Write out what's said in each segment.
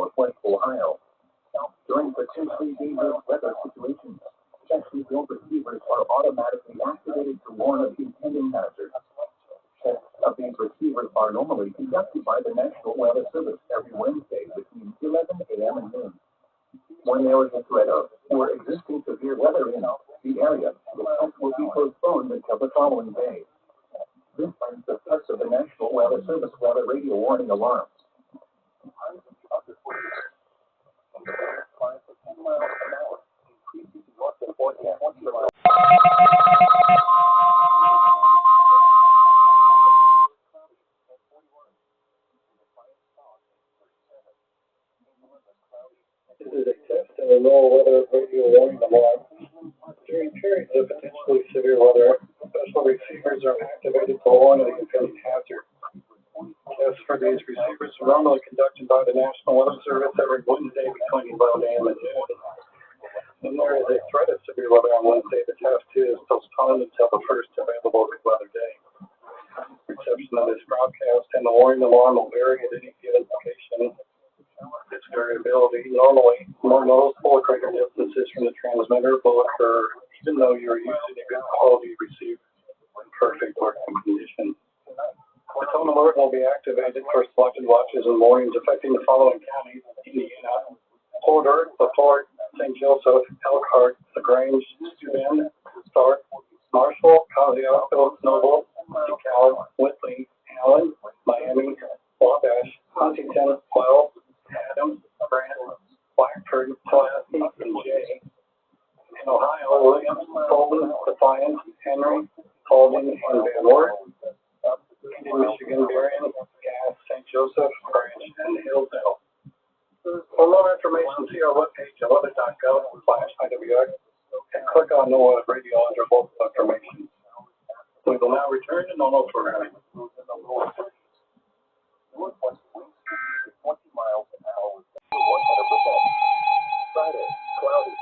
northwest Ohio. During potentially dangerous weather situations, specially built receivers are automatically activated to warn of impending hazards. Tests of these receivers are normally conducted by the National Weather Service every Wednesday between 11 a.m. and noon. When there is a threat of or existing severe weather in the area, the test will be postponed until the following day. This ends the test of the National Weather Service weather radio warning alarms. This is a test and a normal weather radio warning alarm. During periods of potentially severe weather, special receivers are activated to warn of the impending hazard. Tests for these receivers are normally conducted by the National Weather Service every Wednesday between 11 a.m. and noon. When there is a threat of severe weather on Wednesday, the test is postponed until the first available good weather day. Reception of this broadcast and the warning alarm will vary at any given location. This variability, normally more noticeable at greater distances from the transmitter, will occur even though you are using a good quality receiver in perfect working condition. The tone alert will be activated for selected watches and warnings affecting the following counties: Indiana, Porter, LaPorte, St. Joseph, Elkhart, LaGrange, Steuben, Stark, Marshall, Cosio, Noble, DeKalb, Whitley, Allen, Miami, Wabash, Huntington, Wells, Adams, Brand, Blackford, Tallahassee, and Jay. In Ohio, Williams, Colton, Defiance, Henry, Paulding, and Van Wert. In Michigan, Berrien, Gass, St. Joseph, Branch, and Hillsdale. For more information, see our webpage at weather.gov/IWX and click on NOAA Radio under local information. We will now return to normal programming. Northwest winds 20 miles an hour with 100%. Friday, cloudy.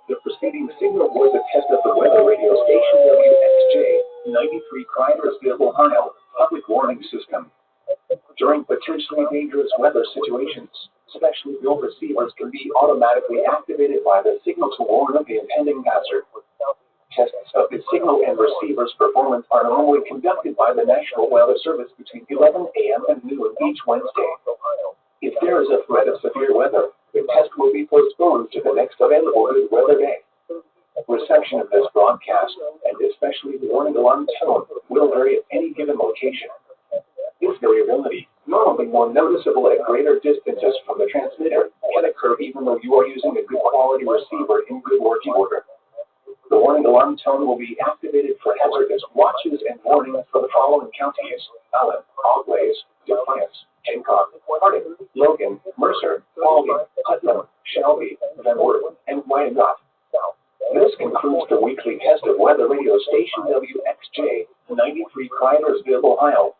The preceding signal was a test of the weather radio station WXJ 93 Crydersville, Ohio, public warning system. During potentially dangerous weather situations, specially built receivers can be automatically activated by the signal to warn of the impending hazard. Tests of the signal and receiver's performance are normally conducted by the National Weather Service between 11 a.m. and noon each Wednesday. If there is a threat of severe weather, the test will be postponed to the next available good weather day. Reception of this broadcast, and especially the warning alarm tone, will vary at any given location. This variability, normally more noticeable at greater distances from the transmitter, can occur even though you are using a good quality receiver in good working order. The warning alarm tone will be activated for hazardous watches and warnings for the following counties: Allen, Auglaize, Defiance, Hancock, Harding, Logan, Mercer, Paulding, Putnam, Shelby, Van Wert, and Wyandotte. This concludes the weekly test of weather radio station WXJ 93 Crydersville, Ohio.